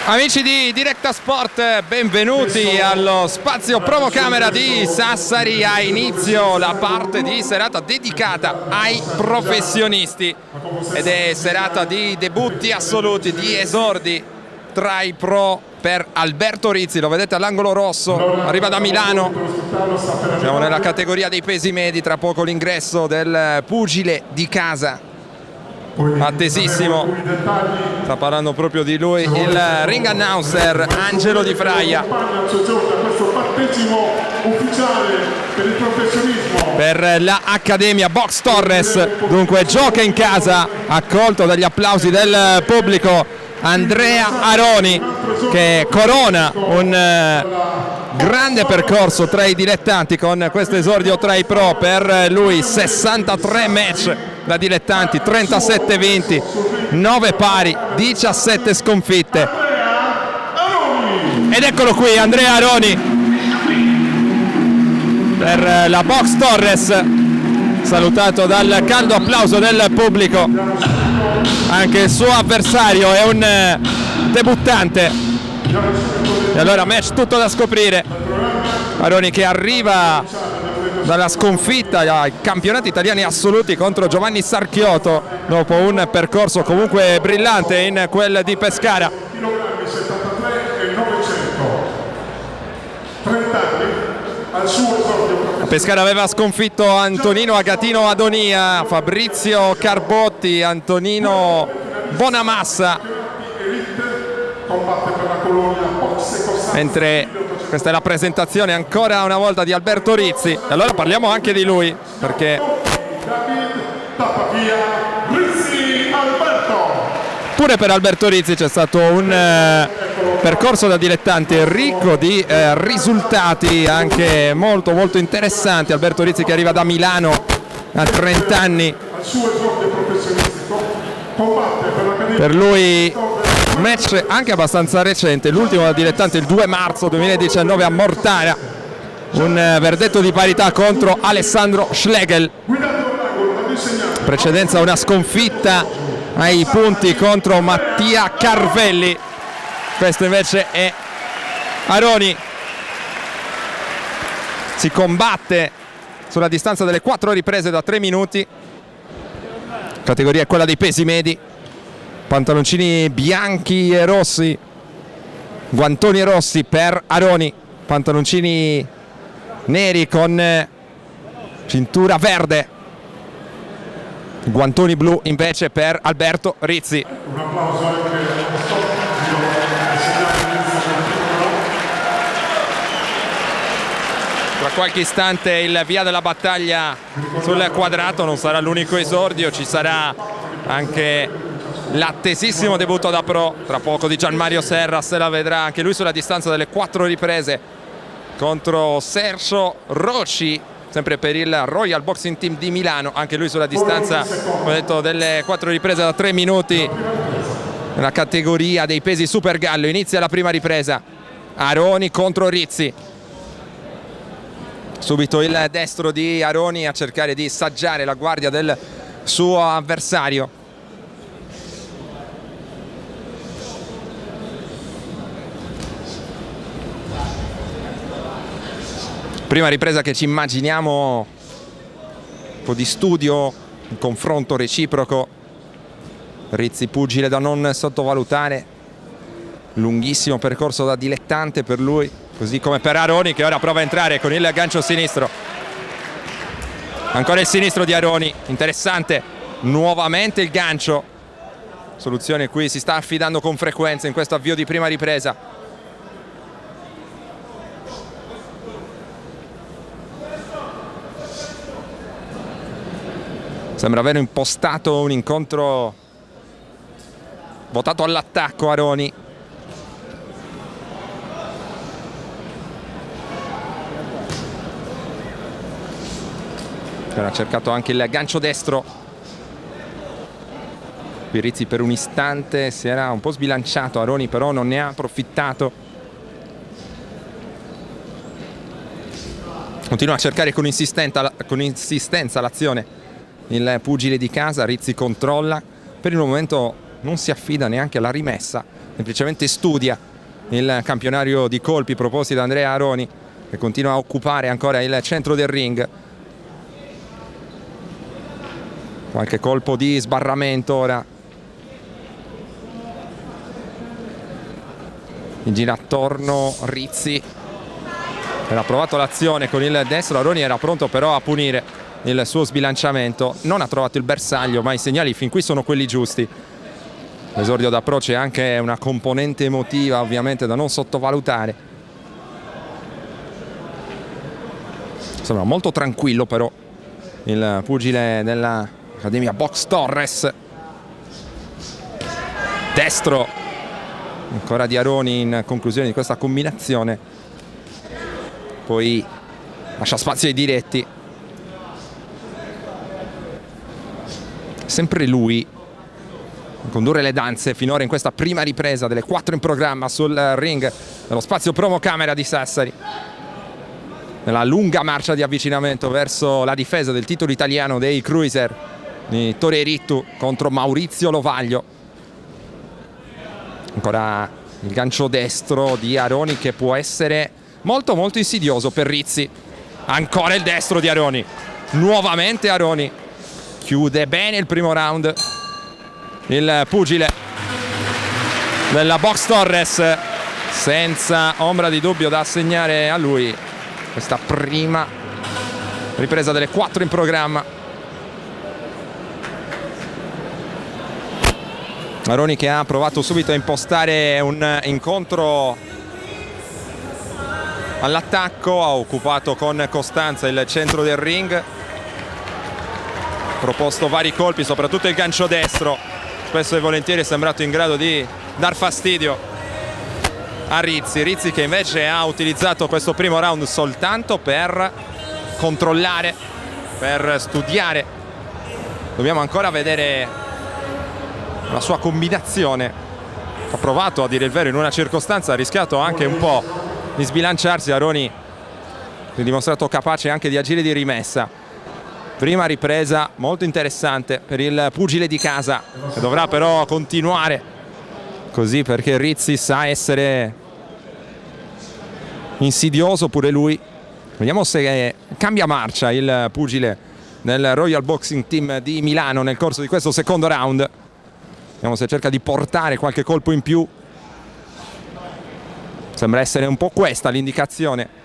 Amici di Directa Sport, benvenuti allo spazio promocamera di Sassari. Ha inizio la parte di serata dedicata ai professionisti ed è serata di debutti assoluti, di esordi tra i pro per Alberto Rizzi. Lo vedete all'angolo rosso, arriva da Milano, siamo nella categoria dei pesi medi, tra poco l'ingresso del pugile di casa, attesissimo. Sta parlando proprio di lui il ring announcer Angelo Di Fraia. Per la Accademia Box Torres, dunque gioca in casa, accolto dagli applausi del pubblico, Andrea Aroni, che corona un grande percorso tra i dilettanti con questo esordio tra i pro. Per lui 63 match da dilettanti, 37 vinti, 9 pari, 17 sconfitte. Ed eccolo qui Andrea Aroni per la Box Torres, salutato dal caldo applauso del pubblico. Anche il suo avversario è un debuttante, e allora match tutto da scoprire. Aroni che arriva dalla sconfitta ai campionati italiani assoluti contro Giovanni Sarchiotto dopo un percorso comunque brillante in quel di Pescara. A Pescara aveva sconfitto Antonino Agatino Adonia, Fabrizio Carbotti, Antonino Bonamassa, mentre questa è la presentazione ancora una volta di Alberto Rizzi. E allora parliamo anche di lui, perché pure per Alberto Rizzi c'è stato un percorso da dilettante ricco di risultati anche molto interessanti. Alberto Rizzi che arriva da Milano a 30 anni. Per lui match anche abbastanza recente, l'ultimo da dilettante il 2 marzo 2019 a Mortara, un verdetto di parità contro Alessandro Schlegel. Precedenza una sconfitta ai punti contro Mattia Carvelli. Questo invece è Aroni. Si combatte sulla distanza delle 4 riprese da 3 minuti. Categoria è quella dei pesi medi. Pantaloncini bianchi e rossi, guantoni rossi per Aroni, pantaloncini neri con cintura verde, guantoni blu invece per Alberto Rizzi. Un applauso anche tra qualche istante il via della battaglia sul quadrato. Non sarà l'unico esordio, ci sarà anche l'attesissimo debutto da pro tra poco di Gianmario Serra. Se la vedrà anche lui sulla distanza delle 4 riprese contro Sergio Rocci, sempre per il Royal Boxing Team di Milano, anche lui sulla distanza, come detto, delle 4 riprese da 3 minuti nella categoria dei pesi super gallo. Inizia la prima ripresa, Aroni contro Rizzi. Subito il destro di Aroni a cercare di saggiare la guardia del suo avversario. Prima ripresa che ci immaginiamo un po' di studio, un confronto reciproco. Rizzi pugile da non sottovalutare, lunghissimo percorso da dilettante per lui, così come per Aroni che ora prova a entrare con il gancio sinistro. Ancora il sinistro di Aroni, interessante, nuovamente il gancio. Soluzione qui si sta affidando con frequenza in questo avvio di prima ripresa. Sembra aver impostato un incontro votato all'attacco Aroni. Ha cercato anche il gancio destro. Rizzi per un istante si era un po' sbilanciato, Aroni però non ne ha approfittato. Continua a cercare con insistenza l'azione il pugile di casa. Rizzi controlla, per il momento non si affida neanche alla rimessa, semplicemente studia il campionario di colpi proposti da Andrea Aroni, che continua a occupare ancora il centro del ring. Qualche colpo di sbarramento ora. Gira attorno Rizzi, era provato l'azione con il destro, Aroni era pronto però a punire il suo sbilanciamento, non ha trovato il bersaglio, ma i segnali fin qui sono quelli giusti. L'esordio d'approccio è anche una componente emotiva ovviamente da non sottovalutare. Sembra molto tranquillo però il pugile dell'Accademia Box Torres. Destro ancora di Aroni in conclusione di questa combinazione, poi lascia spazio ai diretti. Sempre lui a condurre le danze finora in questa prima ripresa delle 4 in programma sul ring dello spazio promo camera di Sassari, nella lunga marcia di avvicinamento verso la difesa del titolo italiano dei cruiser di Torerittu contro Maurizio Lovaglio. Ancora il gancio destro di Aroni che può essere molto molto insidioso per Rizzi. Ancora il destro di Aroni, nuovamente Aroni chiude bene il primo round. Il pugile della Box Torres, senza ombra di dubbio da assegnare a lui questa prima ripresa delle 4 in programma. Aroni che ha provato subito a impostare un incontro all'attacco, ha occupato con costanza il centro del ring, proposto vari colpi, soprattutto il gancio destro spesso e volentieri è sembrato in grado di dar fastidio a Rizzi. Rizzi che invece ha utilizzato questo primo round soltanto per controllare, per studiare. Dobbiamo ancora vedere la sua combinazione. Ha provato, a dire il vero, in una circostanza, ha rischiato anche un po' di sbilanciarsi. Aroni si è dimostrato capace anche di agire di rimessa. Prima ripresa molto interessante per il pugile di casa, che dovrà però continuare così perché Rizzi sa essere insidioso pure lui. Vediamo se cambia marcia il pugile del Royal Boxing Team di Milano nel corso di questo secondo round. Vediamo se cerca di portare qualche colpo in più. Sembra essere un po' questa l'indicazione.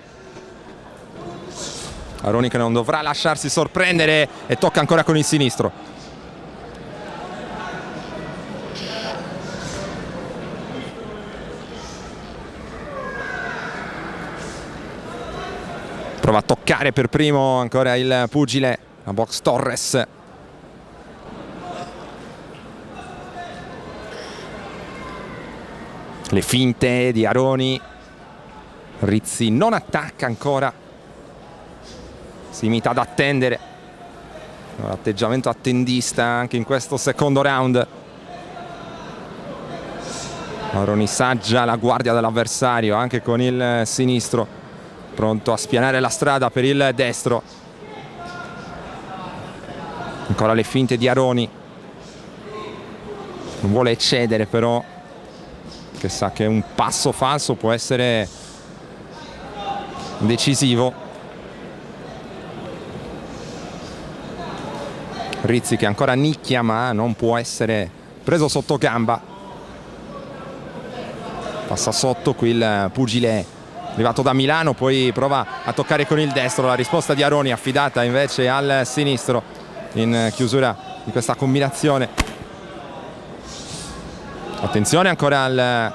Aroni che non dovrà lasciarsi sorprendere e tocca ancora con il sinistro. Prova a toccare per primo ancora il pugile, la Box Torres. Le finte di Aroni. Rizzi non attacca ancora, si limita ad attendere. Un atteggiamento attendista anche in questo secondo round. Aroni saggia la guardia dell'avversario anche con il sinistro, pronto a spianare la strada per il destro. Ancora le finte di Aroni, non vuole eccedere però, che sa che un passo falso può essere decisivo. Rizzi che ancora nicchia ma non può essere preso sotto gamba. Passa sotto qui il pugile arrivato da Milano, poi prova a toccare con il destro. La risposta di Aroni affidata invece al sinistro in chiusura di questa combinazione. Attenzione ancora al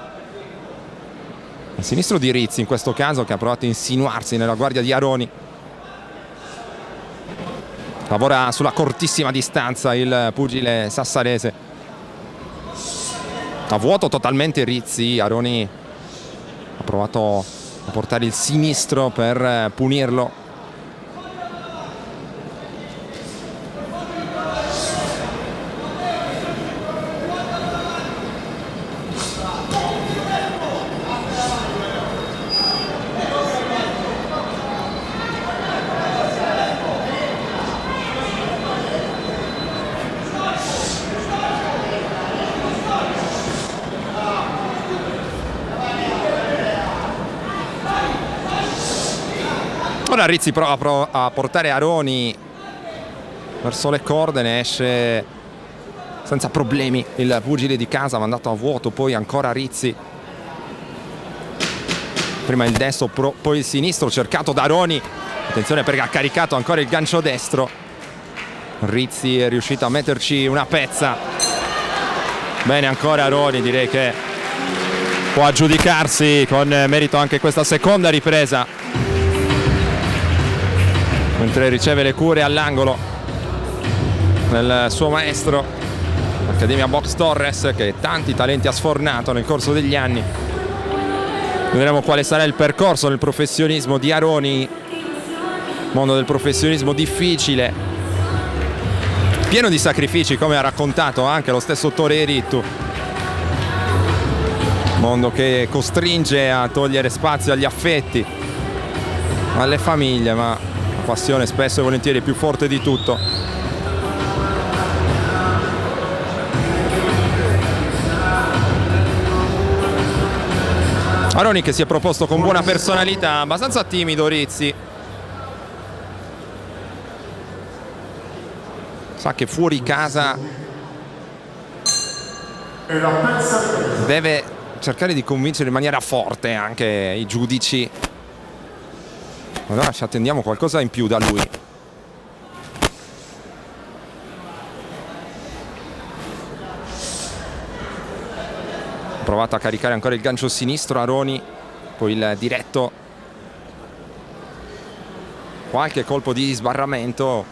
sinistro di Rizzi in questo caso, che ha provato a insinuarsi nella guardia di Aroni. Lavora sulla cortissima distanza il pugile sassarese. A vuoto totalmente Rizzi. Aroni ha provato a portare il sinistro per punirlo. Ora Rizzi prova a portare Aroni verso le corde, ne esce senza problemi il pugile di Casa, mandato a vuoto. Poi ancora Rizzi, prima il destro, poi il sinistro cercato da Aroni. Attenzione perché ha caricato ancora il gancio destro. Rizzi è riuscito a metterci una pezza. Bene ancora Aroni, direi che può aggiudicarsi con merito anche questa seconda ripresa, mentre riceve le cure all'angolo del suo maestro, l'Accademia Box Torres, che tanti talenti ha sfornato nel corso degli anni. Vedremo quale sarà il percorso nel professionismo di Aroni, mondo del professionismo difficile, pieno di sacrifici, come ha raccontato anche lo stesso Toreiritu. Mondo che costringe a togliere spazio agli affetti, alle famiglie, ma la passione spesso e volentieri è più forte di tutto. Aroni che si è proposto con buona personalità, abbastanza timido Rizzi. Sa che fuori casa deve cercare di convincere in maniera forte anche i giudici. Allora ci attendiamo qualcosa in più da lui. Ha provato a caricare ancora il gancio sinistro Aroni, poi il diretto, qualche colpo di sbarramento.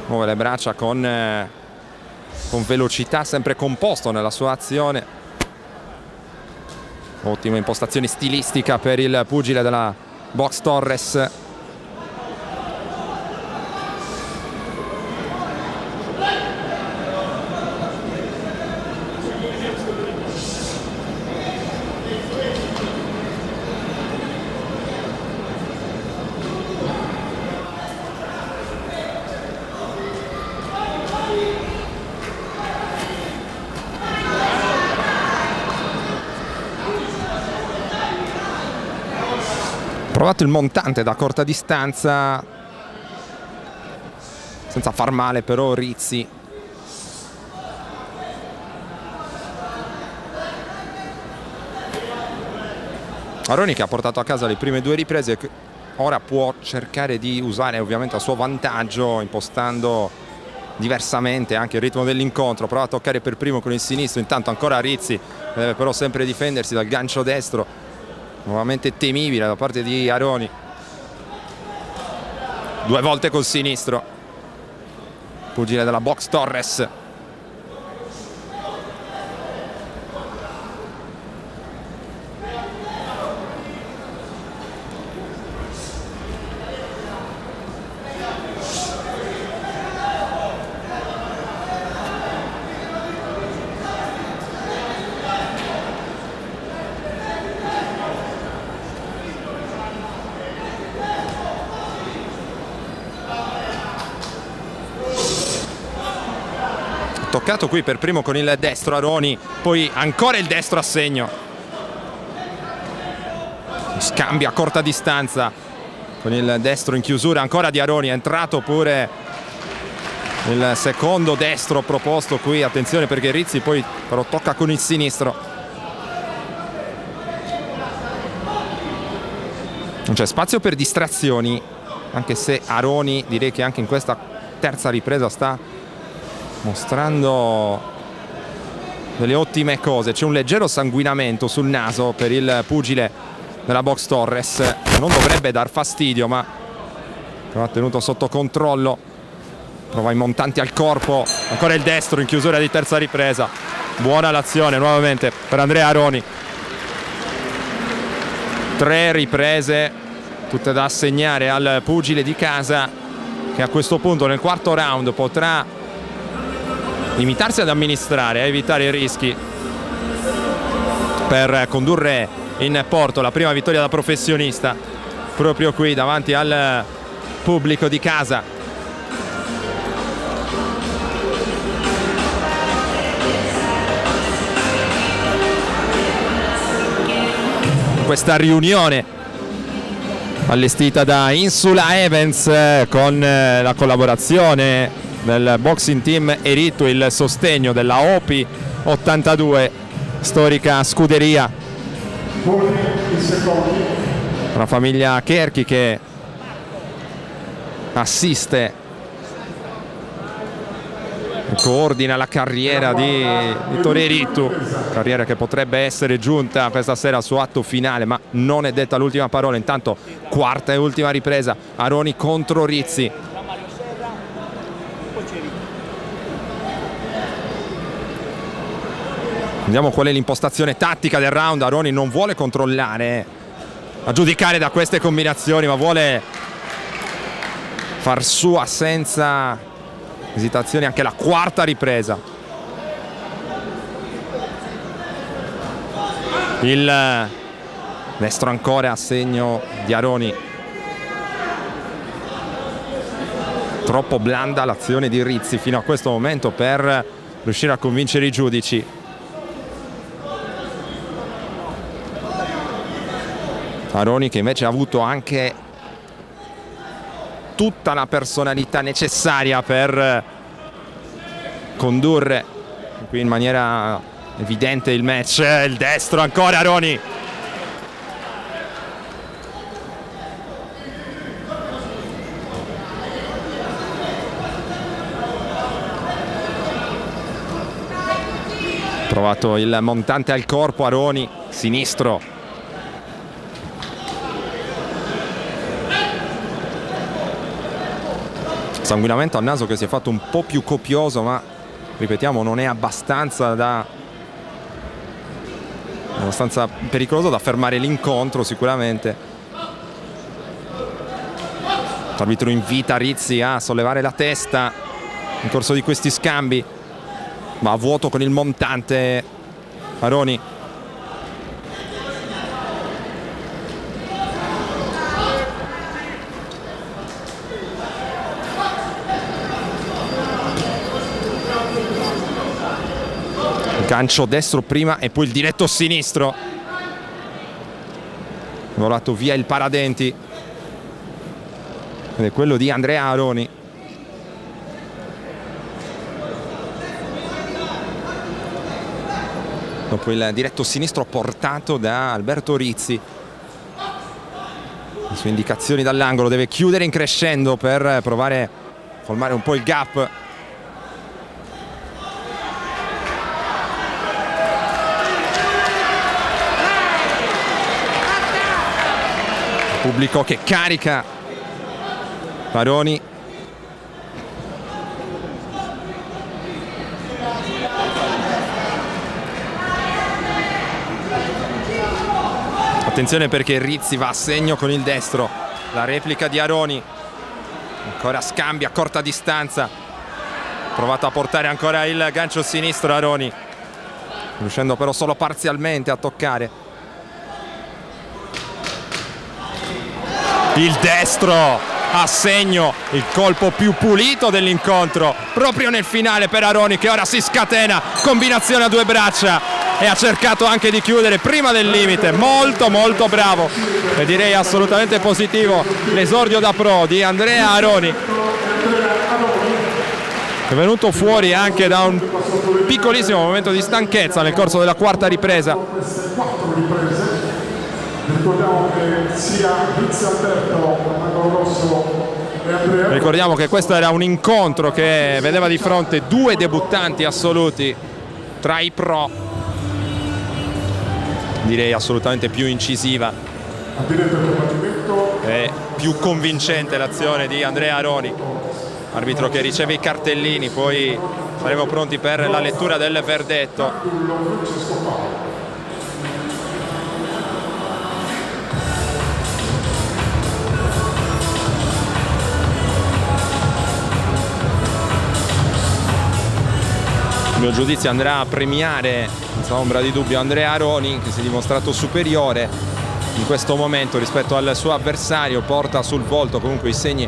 Muove le braccia con velocità, sempre composto nella sua azione. Ottima impostazione stilistica per il pugile della Box Torres. Provato il montante da corta distanza senza far male però Rizzi. Aroni che ha portato a casa le prime due riprese, ora può cercare di usare ovviamente a suo vantaggio, impostando diversamente anche il ritmo dell'incontro. Prova a toccare per primo con il sinistro, intanto ancora Rizzi deve però sempre difendersi dal gancio destro, nuovamente temibile da parte di Aroni. Due volte col sinistro, pugile della Box Torres. Toccato qui per primo con il destro Aroni, poi ancora il destro a segno. Scambia a corta distanza con il destro in chiusura ancora di Aroni. È entrato pure il secondo destro proposto qui. Attenzione perché Rizzi poi però tocca con il sinistro. Non c'è spazio per distrazioni, anche se Aroni direi che anche in questa terza ripresa sta mostrando delle ottime cose. C'è un leggero sanguinamento sul naso per il pugile della Box Torres, non dovrebbe dar fastidio, ma ha tenuto sotto controllo. Prova i montanti al corpo, ancora il destro in chiusura di terza ripresa. Buona l'azione nuovamente per Andrea Aroni. 3 riprese tutte da assegnare al pugile di casa, che a questo punto nel quarto round potrà limitarsi ad amministrare, a evitare i rischi per condurre in porto la prima vittoria da professionista proprio qui davanti al pubblico di casa. Questa riunione allestita da Insula Events con la collaborazione del boxing team Eritu, il sostegno della OPI 82, storica scuderia. Una famiglia Cherchi che assiste, coordina la carriera di Ettore Eritu, carriera che potrebbe essere giunta questa sera al suo atto finale, ma non è detta l'ultima parola. Intanto quarta e ultima ripresa, Aroni contro Rizzi. Vediamo qual è l'impostazione tattica del round. Aroni non vuole controllare, a giudicare da queste combinazioni, ma vuole far sua senza esitazioni anche la quarta ripresa. Il destro ancora a segno di Aroni. Troppo blanda l'azione di Rizzi fino a questo momento per riuscire a convincere i giudici. Aroni che invece ha avuto anche tutta la personalità necessaria per condurre qui in maniera evidente il match. Il destro ancora Aroni. Provato il montante al corpo Aroni, sinistro. Sanguinamento al naso che si è fatto un po' più copioso, ma ripetiamo non è abbastanza pericoloso da fermare l'incontro sicuramente. L'arbitro invita Rizzi a sollevare la testa in corso di questi scambi, ma a vuoto con il montante Aroni. Gancio destro prima e poi il diretto sinistro. Volato via il paradenti ed è quello di Andrea Aroni. Dopo il diretto sinistro portato da Alberto Rizzi, le sue indicazioni dall'angolo, deve chiudere in crescendo per provare a colmare un po' il gap. Pubblico che carica Aroni. Attenzione perché Rizzi va a segno con il destro. La replica di Aroni. Ancora scambia a corta distanza. Provato a portare ancora il gancio sinistro Aroni, riuscendo però solo parzialmente a toccare. Il destro a segno, il colpo più pulito dell'incontro proprio nel finale per Aroni, che ora si scatena, combinazione a due braccia, e ha cercato anche di chiudere prima del limite. Molto molto bravo e direi assolutamente positivo l'esordio da pro di Andrea Aroni, è venuto fuori anche da un piccolissimo momento di stanchezza nel corso della quarta ripresa. Ricordiamo che sia Rizzi Alberto, Angolo Rosso e Andrea. Ricordiamo che questo era un incontro che vedeva di fronte due debuttanti assoluti tra i pro. Direi assolutamente più incisiva e più convincente l'azione di Andrea Aroni, arbitro che riceve i cartellini. Poi saremo pronti per la lettura del verdetto. Il mio giudizio andrà a premiare senza ombra di dubbio Andrea Aroni, che si è dimostrato superiore in questo momento rispetto al suo avversario. Porta sul volto comunque i segni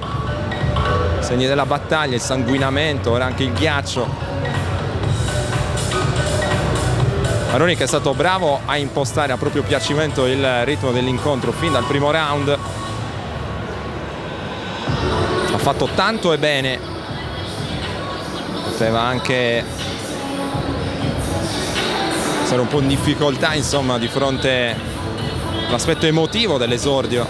della battaglia, il sanguinamento, ora anche il ghiaccio. Aroni che è stato bravo a impostare a proprio piacimento il ritmo dell'incontro fin dal primo round. fatto tanto e bene, poteva anche essere un po' in difficoltà, insomma, di fronte all'aspetto emotivo dell'esordio.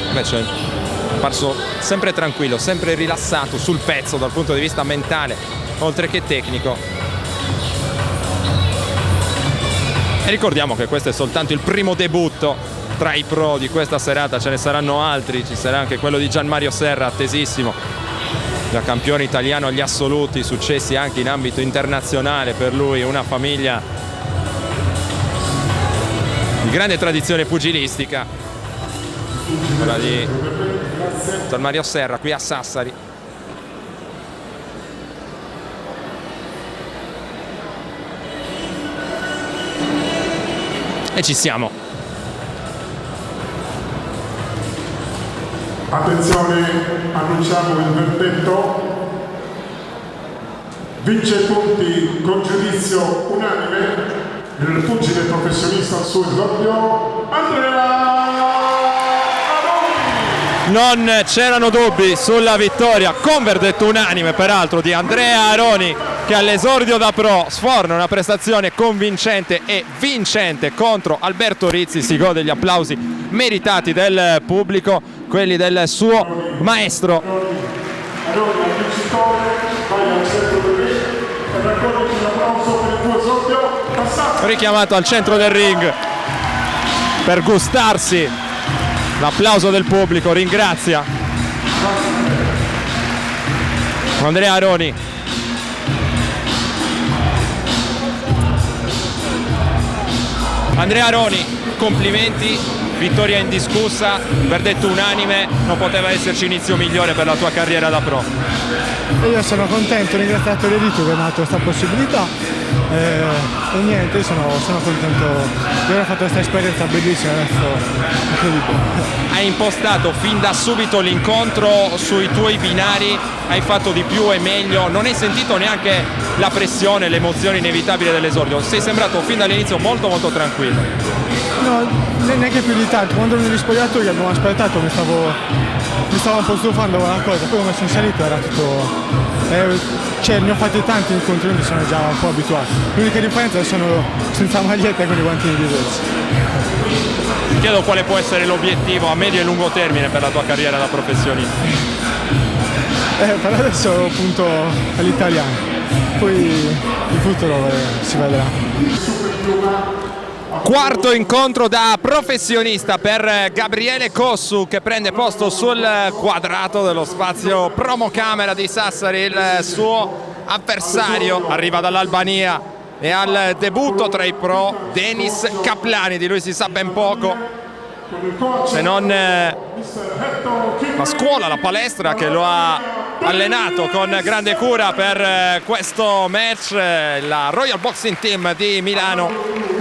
Invece è parso sempre tranquillo, sempre rilassato, sul pezzo dal punto di vista mentale oltre che tecnico. E ricordiamo che questo è soltanto il primo debutto tra i pro di questa serata, ce ne saranno altri, ci sarà anche quello di Gianmario Serra, attesissimo, da campione italiano agli assoluti, successi anche in ambito internazionale per lui, una famiglia di grande tradizione pugilistica, quella di Gianmario Serra qui a Sassari. E ci siamo. Attenzione, annunciamo il verdetto. Vince punti con giudizio unanime il pugile professionista al suo esordio, Andrea Aroni. Non c'erano dubbi sulla vittoria con verdetto unanime peraltro di Andrea Aroni, che all'esordio da pro sforna una prestazione convincente e vincente contro Alberto Rizzi. Si gode gli applausi meritati del pubblico, quelli del suo maestro. Aroni al vincitore, vai al centro del ring e raccoglici un applauso per il tuo esordio. Richiamato al centro del ring per gustarsi l'applauso del pubblico, ringrazia Andrea Aroni. Andrea Aroni, complimenti, vittoria indiscussa, verdetto unanime, non poteva esserci inizio migliore per la tua carriera da pro. E io sono contento, ringraziato l'Elito che mi ha dato questa possibilità e niente, sono contento di aver fatto questa esperienza bellissima, adesso incredibile. Hai impostato fin da subito l'incontro sui tuoi binari, hai fatto di più e meglio, non hai sentito neanche la pressione, l'emozione inevitabile dell'esordio, sei sembrato fin dall'inizio molto tranquillo. No, neanche più di tanto, quando ero negli spogliatoi abbiamo aspettato, mi stavo un po' stufando con la cosa, poi come sono salito era tutto... cioè ne ho fatti tanti incontri, quindi sono già un po' abituato. L'unica differenza è che sono senza maglietta e con i guantini diversi. Ti chiedo quale può essere l'obiettivo a medio e lungo termine per la tua carriera da professionista. Per adesso punto all'italiano, poi il futuro si vedrà. Quarto incontro da professionista per Gabriele Cossu, che prende posto sul quadrato dello spazio promocamera di Sassari. Il suo avversario arriva dall'Albania e al debutto tra i pro Denis Kaplani, di lui si sa ben poco, se non la scuola, la palestra che lo ha allenato con grande cura per questo match, la Royal Boxing Team di Milano.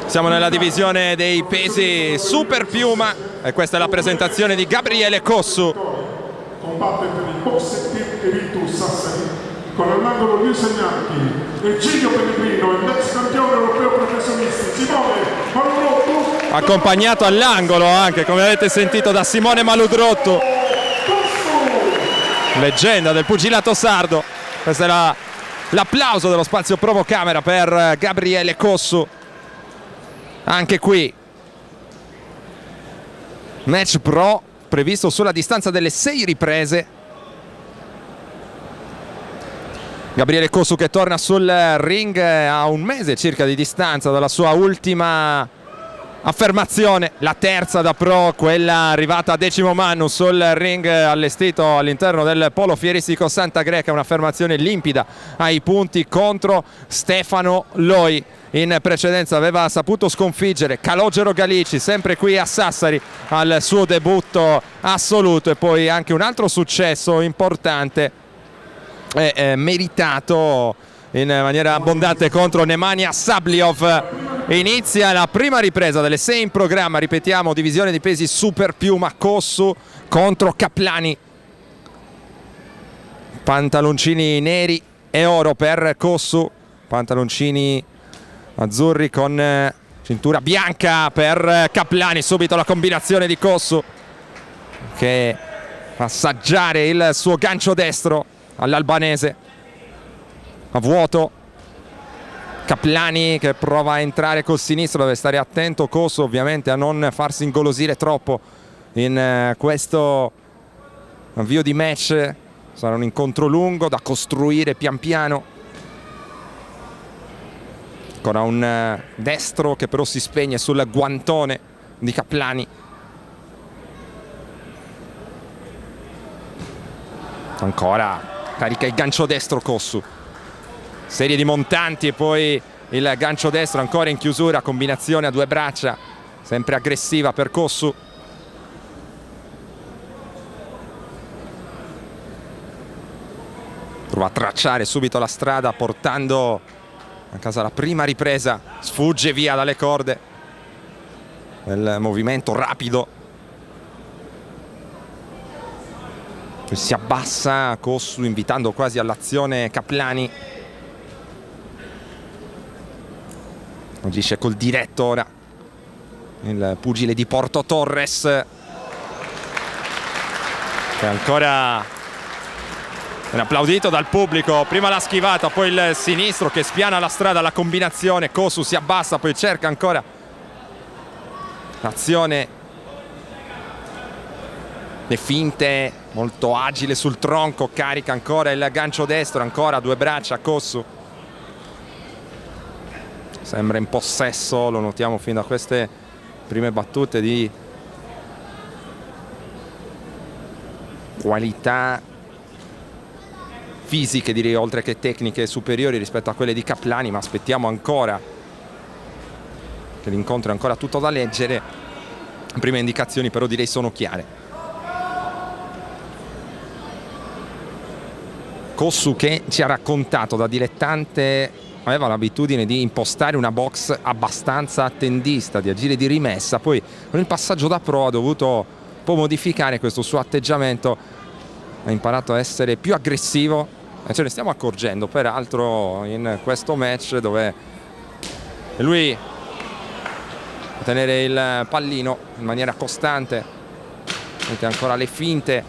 Siamo nella divisione dei pesi super piuma e questa è la presentazione di Gabriele Cossu. Combatte per il Boxing Team Elite Sassari con all'angolo gli insegnanti Virgilio Pellegrino, il ex campione europeo professionisti, Simone Maludrotto, accompagnato all'angolo anche, come avete sentito, da Simone Maludrotto, leggenda del pugilato sardo. Questo è l'applauso dello spazio promocamera per Gabriele Cossu. Anche qui match pro previsto sulla distanza delle 6 riprese. Gabriele Cossu che torna sul ring a un mese circa di distanza dalla sua ultima affermazione, la terza da pro, quella arrivata a 10° manno sul ring allestito all'interno del Polo Fieristico Santa Greca, un'affermazione limpida ai punti contro Stefano Loi. In precedenza aveva saputo sconfiggere Calogero Galici, sempre qui a Sassari, al suo debutto assoluto, e poi anche un altro successo importante meritato in maniera abbondante contro Nemanja Sabliov. Inizia la prima ripresa delle 6 in programma, ripetiamo, divisione di pesi super piuma, Cossu contro Kaplani. Pantaloncini neri e oro per Cossu, pantaloncini azzurri con cintura bianca per Kaplani. Subito la combinazione di Cossu, che fa assaggiare il suo gancio destro all'albanese. A vuoto. Kaplani che prova a entrare col sinistro, deve stare attento Cossu ovviamente a non farsi ingolosire troppo in questo avvio di match. Sarà un incontro lungo da costruire pian piano. Ancora un destro che però si spegne sul guantone di Kaplani. Ancora carica il gancio destro Cossu. Serie di montanti e poi il gancio destro ancora in chiusura, combinazione a due braccia, sempre aggressiva per Cossu. Prova a tracciare subito la strada portando a casa la prima ripresa, sfugge via dalle corde. Nel movimento rapido. Si abbassa Cossu invitando quasi all'azione Kaplani. Agisce col diretto ora il pugile di Porto Torres, che ancora è applaudito dal pubblico. Prima la schivata, poi il sinistro che spiana la strada, la combinazione. Cossu si abbassa, poi cerca ancora l'azione, le finte, molto agile sul tronco, carica ancora il gancio destro, ancora a due braccia Cossu. Sembra in possesso, lo notiamo fin da queste prime battute, di qualità fisiche, direi, oltre che tecniche superiori rispetto a quelle di Kaplani, ma aspettiamo ancora, che l'incontro è ancora tutto da leggere. Le prime indicazioni però direi sono chiare. Cossu che ci ha raccontato da dilettante aveva l'abitudine di impostare una box abbastanza attendista, di agire di rimessa, poi con il passaggio da pro ha dovuto un po' modificare questo suo atteggiamento, ha imparato a essere più aggressivo e ce ne stiamo accorgendo peraltro in questo match, dove lui a tenere il pallino in maniera costante, mette ancora le finte,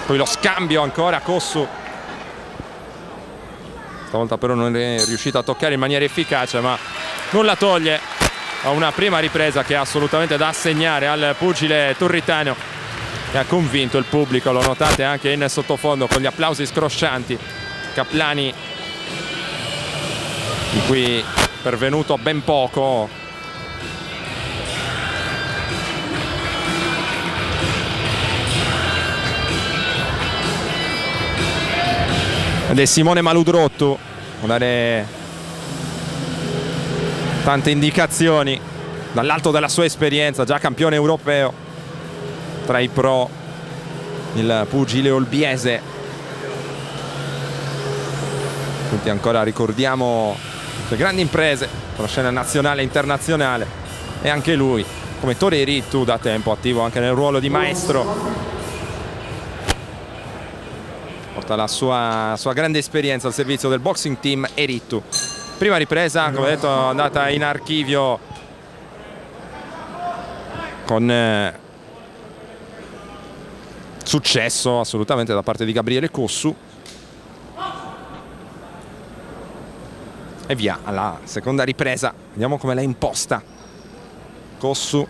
poi lo scambio ancora Cossu. Stavolta però non è riuscito a toccare in maniera efficace, ma nulla toglie a una prima ripresa che è assolutamente da assegnare al pugile turritano, che ha convinto il pubblico. Lo notate anche in sottofondo con gli applausi scroscianti. Kaplani, di cui pervenuto ben poco. Ed è Simone Maludrottu a dare tante indicazioni dall'alto della sua esperienza, già campione europeo tra i pro, il pugile olbiese. Tutti ancora ricordiamo le grandi imprese sulla scena nazionale e internazionale, e anche lui come Tore Erittu da tempo attivo anche nel ruolo di maestro. Porta la sua grande esperienza al servizio del boxing team Erittu. Prima ripresa, come detto, è andata in archivio con successo assolutamente da parte di Gabriele Cossu. E via alla seconda ripresa. Vediamo come l'ha imposta Cossu.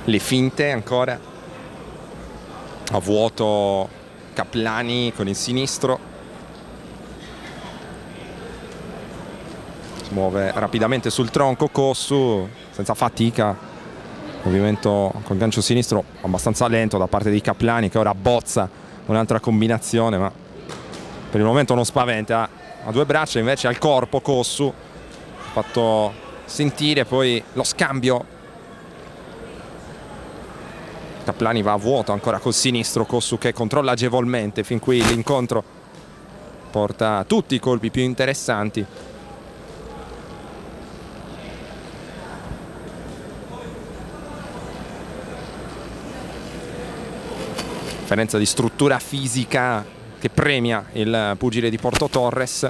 Le finte ancora a vuoto Kaplani con il sinistro, si muove rapidamente sul tronco Cossu senza fatica, movimento col gancio sinistro abbastanza lento da parte di Kaplani, che ora abbozza un'altra combinazione, ma per il momento non spaventa. A due braccia invece al corpo Cossu, ha fatto sentire poi lo scambio. Kaplani va a vuoto ancora col sinistro, Cossu che controlla agevolmente. Fin qui l'incontro porta tutti i colpi più interessanti. differenza di struttura fisica che premia il pugile di Porto Torres.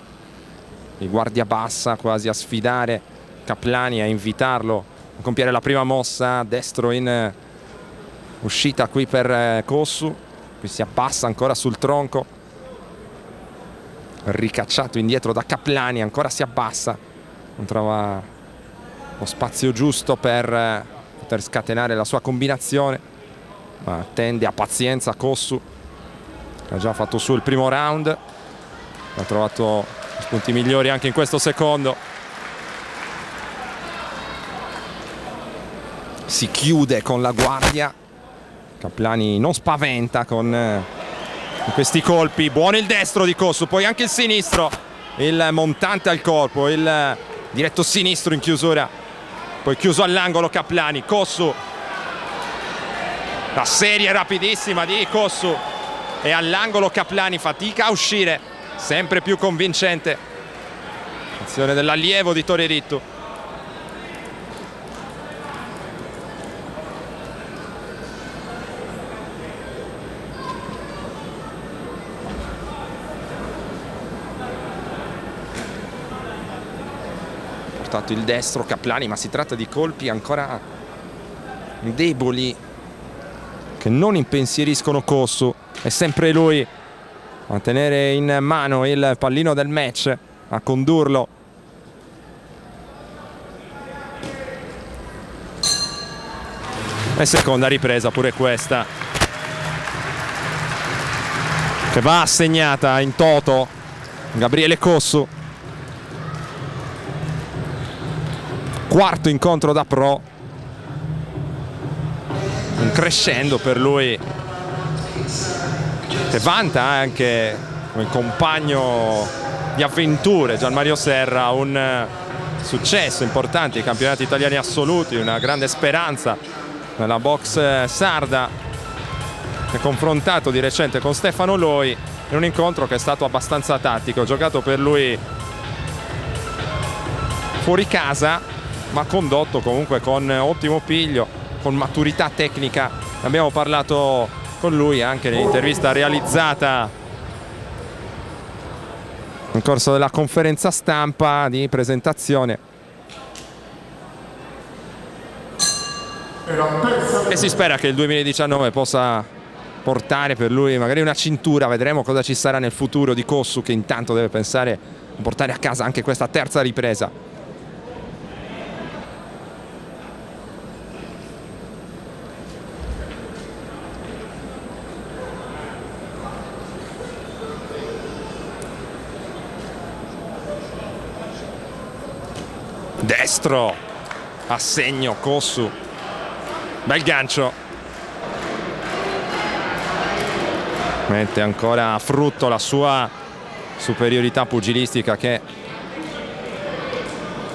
Il guardia bassa quasi a sfidare Kaplani, a invitarlo a compiere la prima mossa. Destro in uscita qui per Kossu, qui si abbassa ancora sul tronco, ricacciato indietro da Kaplani, ancora si abbassa, non trova lo spazio giusto per poter scatenare la sua combinazione, ma tende a pazienza Kossu, che ha già fatto su il primo round, ha trovato spunti migliori anche in questo secondo. Si chiude con la guardia, Kaplani non spaventa con questi colpi. Buono il destro di Kossu, poi anche il sinistro, il montante al corpo, il diretto sinistro in chiusura, poi chiuso all'angolo Kaplani. Kossu, la serie rapidissima di Kossu, e all'angolo Kaplani fatica a uscire, sempre più convincente azione dell'allievo di Torerittu. Portato il destro Kaplani, ma si tratta di colpi ancora deboli che non impensieriscono Kossu. È sempre lui a tenere in mano il pallino del match, a condurlo. E seconda ripresa pure questa, che va assegnata in toto Gabriele Kossu. Quarto incontro da pro, un crescendo per lui, che vanta anche come compagno di avventure Gianmario Serra, un successo importante ai campionati italiani assoluti, una grande speranza nella box sarda, che ha confrontato di recente con Stefano Loi in un incontro che è stato abbastanza tattico, giocato per lui fuori casa, ma condotto comunque con ottimo piglio, con maturità tecnica. Abbiamo parlato con lui anche nell'intervista realizzata nel corso della conferenza stampa di presentazione, e si spera che il 2019 possa portare per lui magari una cintura. Vedremo cosa ci sarà nel futuro di Kossu, che intanto deve pensare a portare a casa anche questa terza ripresa. Destro a segno Kossu, bel gancio, mette ancora a frutto la sua superiorità pugilistica, che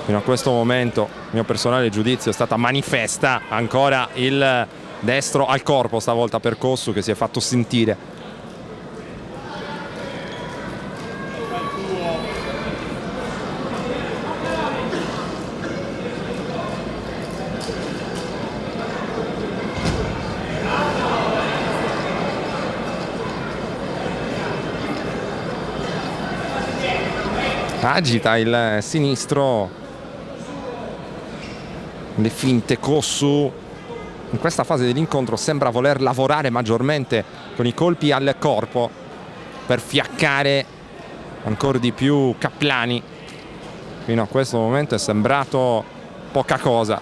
fino a questo momento, mio personale giudizio, è stata manifesta. Ancora il destro al corpo stavolta per Kossu, che si è fatto sentire. Agita il sinistro, le finte Kossu. In questa fase dell'incontro sembra voler lavorare maggiormente con i colpi al corpo per fiaccare ancora di più Kaplani. Fino a questo momento è sembrato poca cosa,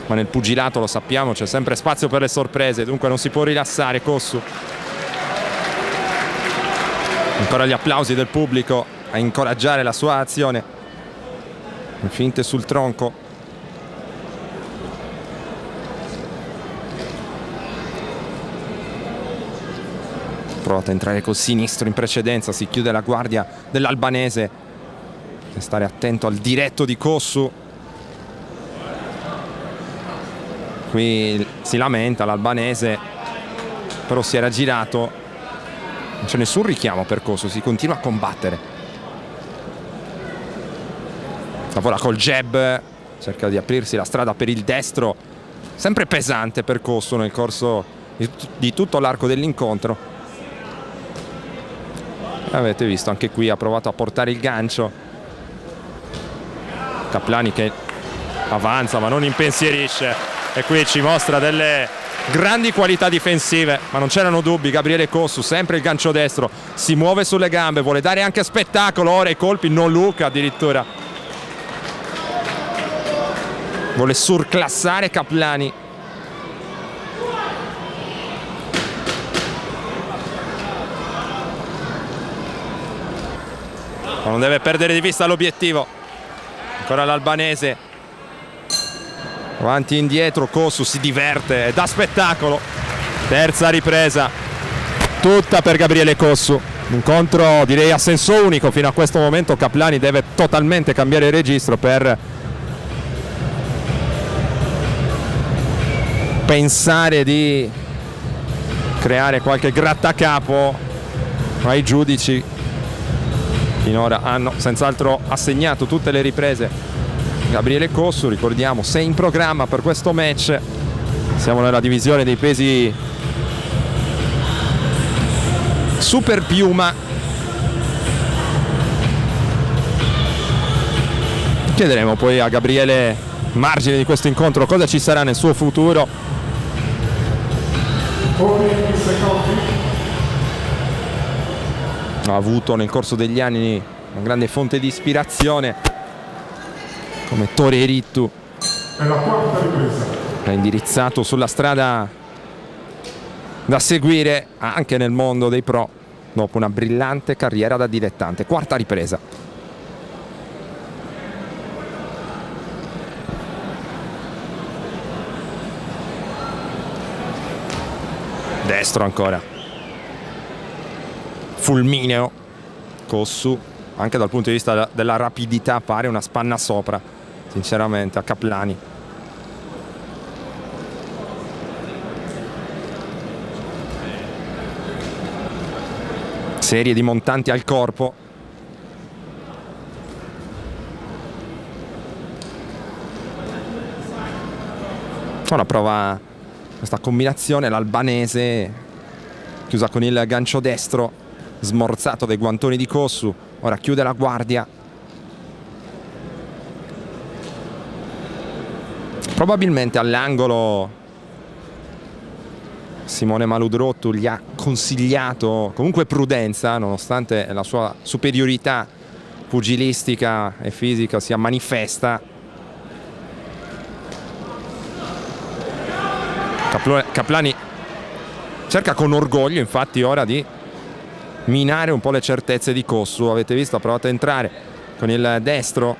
ma nel pugilato, lo sappiamo, c'è sempre spazio per le sorprese, dunque non si può rilassare Kossu. Ancora gli applausi del pubblico a incoraggiare la sua azione. Finte sul tronco. Prova a entrare col sinistro in precedenza, si chiude la guardia dell'albanese. Deve stare attento al diretto di Kossu. Qui si lamenta l'albanese, però si era girato. Non c'è nessun richiamo per Kossu, si continua a combattere. Lavora col jab, cerca di aprirsi la strada per il destro, sempre pesante per Kossu nel corso di tutto l'arco dell'incontro. Avete visto anche qui ha provato a portare il gancio. Kaplani che avanza ma non impensierisce, e qui ci mostra delle grandi qualità difensive, ma non c'erano dubbi. Gabriele Cossu, sempre il gancio destro, si muove sulle gambe, vuole dare anche spettacolo, ora i colpi non Luca addirittura. Vuole surclassare Kaplani. Ma non deve perdere di vista l'obiettivo. Ancora l'albanese. Avanti e indietro, Cossu si diverte, dà spettacolo. Terza ripresa, tutta per Gabriele Cossu. Incontro direi a senso unico fino a questo momento. Kaplani deve totalmente cambiare registro per pensare di creare qualche grattacapo ai giudici. Finora hanno senz'altro assegnato tutte le riprese Gabriele Cossu. Ricordiamo 6 in programma per questo match. Siamo nella divisione dei pesi super piuma. Chiederemo poi a Gabriele, margine di questo incontro, cosa ci sarà nel suo futuro. Ha avuto nel corso degli anni una grande fonte di ispirazione come Tore Erittu. È la quarta ripresa. L'ha indirizzato sulla strada da seguire anche nel mondo dei pro dopo una brillante carriera da dilettante. Quarta ripresa. Destro ancora. Fulmineo Cossu, anche dal punto di vista della rapidità pare una spanna sopra sinceramente a Kaplani. Serie di montanti al corpo. Ora prova questa combinazione l'albanese, chiusa con il gancio destro smorzato dai guantoni di Cossu. Ora chiude la guardia. Probabilmente all'angolo Simone Maludrottu gli ha consigliato comunque prudenza, nonostante la sua superiorità pugilistica e fisica sia manifesta. Kaplani cerca con orgoglio infatti ora di minare un po' le certezze di Cossu. Avete visto, ha provato a entrare con il destro.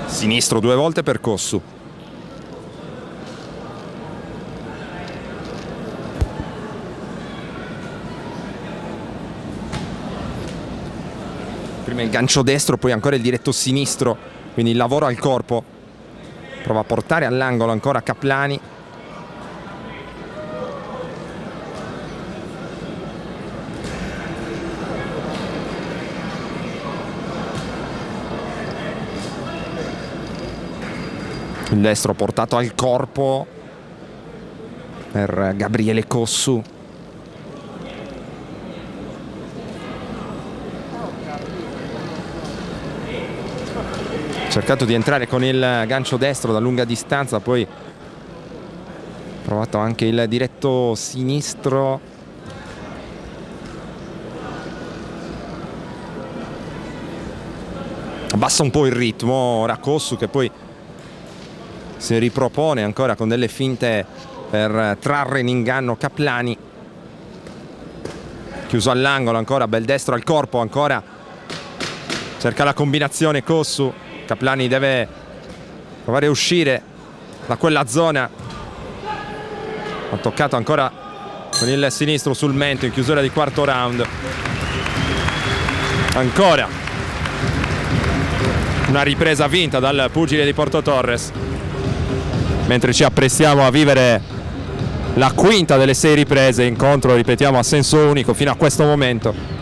Sinistro 2 volte per Cossu. Prima il gancio destro, poi ancora il diretto sinistro, quindi il lavoro al corpo. Prova a portare all'angolo ancora Kaplani. Il destro portato al corpo per Gabriele Cossu. Cercato di entrare con il gancio destro da lunga distanza, poi provato anche il diretto sinistro. Abbassa un po' il ritmo ora Cossu, che poi si ripropone ancora con delle finte per trarre in inganno Kaplani. Chiuso all'angolo ancora, bel destro al corpo ancora. Cerca la combinazione Cossu. Kaplani deve provare a uscire da quella zona. Ha toccato ancora con il sinistro sul mento in chiusura di quarto round. Ancora una ripresa vinta dal pugile di Porto Torres, mentre ci apprestiamo a vivere la quinta delle 6 riprese. Incontro, ripetiamo, a senso unico fino a questo momento.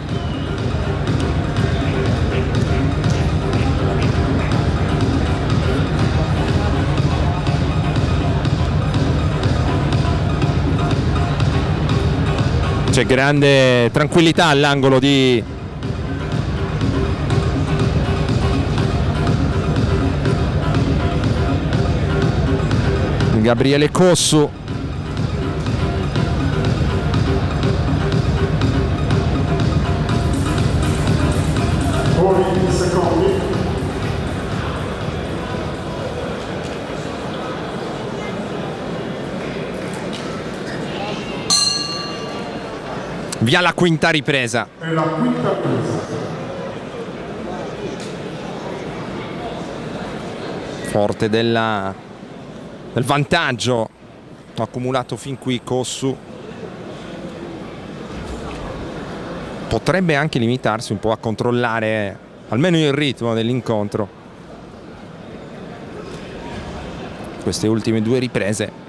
C'è grande tranquillità all'angolo di Gabriele Cossu. Fuori i secondi. Via la quinta ripresa. E la quinta presa. Forte del vantaggio accumulato fin qui Cossu. Potrebbe anche limitarsi un po' a controllare almeno il ritmo dell'incontro. Queste ultime due riprese.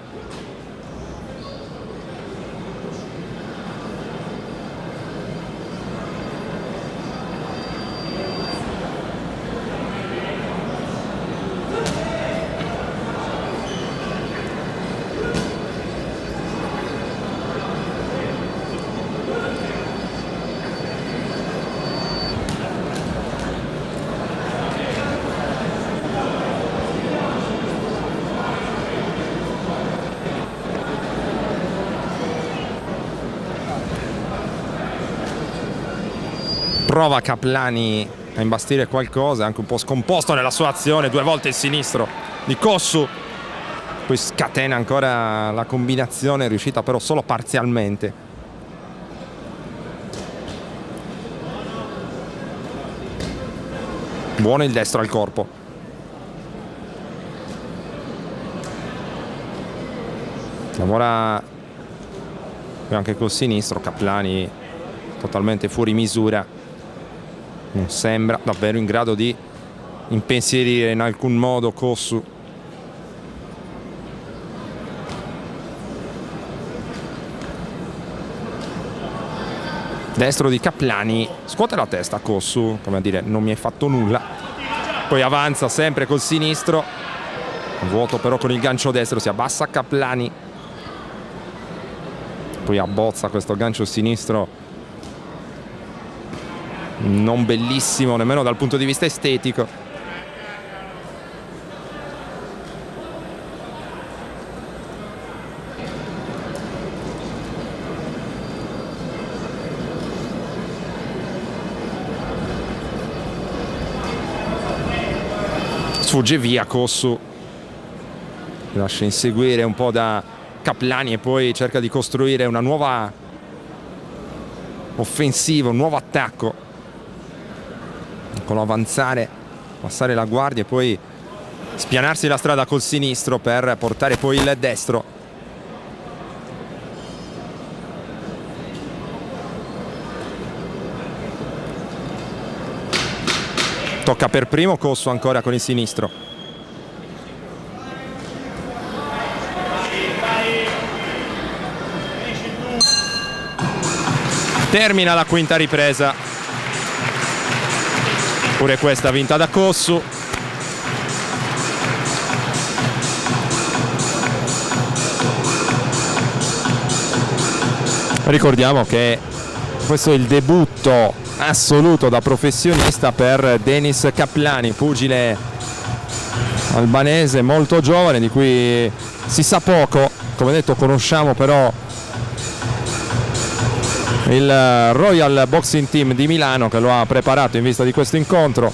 Prova Kaplani a imbastire qualcosa, anche un po' scomposto nella sua azione, 2 volte il sinistro di Cossu, poi scatena ancora la combinazione, riuscita però solo parzialmente. Buono il destro al corpo. Lavora anche col sinistro, Kaplani totalmente fuori misura. Non sembra davvero in grado di impensierire in alcun modo Cossu. Destro di Kaplani, scuote la testa Cossu, come a dire non mi hai fatto nulla. Poi avanza sempre col sinistro, vuoto però con il gancio destro, si abbassa Kaplani. Poi abbozza questo gancio sinistro non bellissimo nemmeno dal punto di vista estetico. Sfugge via Cossu, lascia inseguire un po' da Kaplani e poi cerca di costruire una nuova offensiva, un nuovo attacco con avanzare, passare la guardia e poi spianarsi la strada col sinistro per portare poi il destro. Tocca per primo Cossu ancora con il sinistro. Termina la quinta ripresa. Pure questa vinta da Cossu. Ricordiamo che questo è il debutto assoluto da professionista per Denis Kaplani, pugile albanese molto giovane di cui si sa poco. Come detto, conosciamo però il Royal Boxing Team di Milano che lo ha preparato in vista di questo incontro,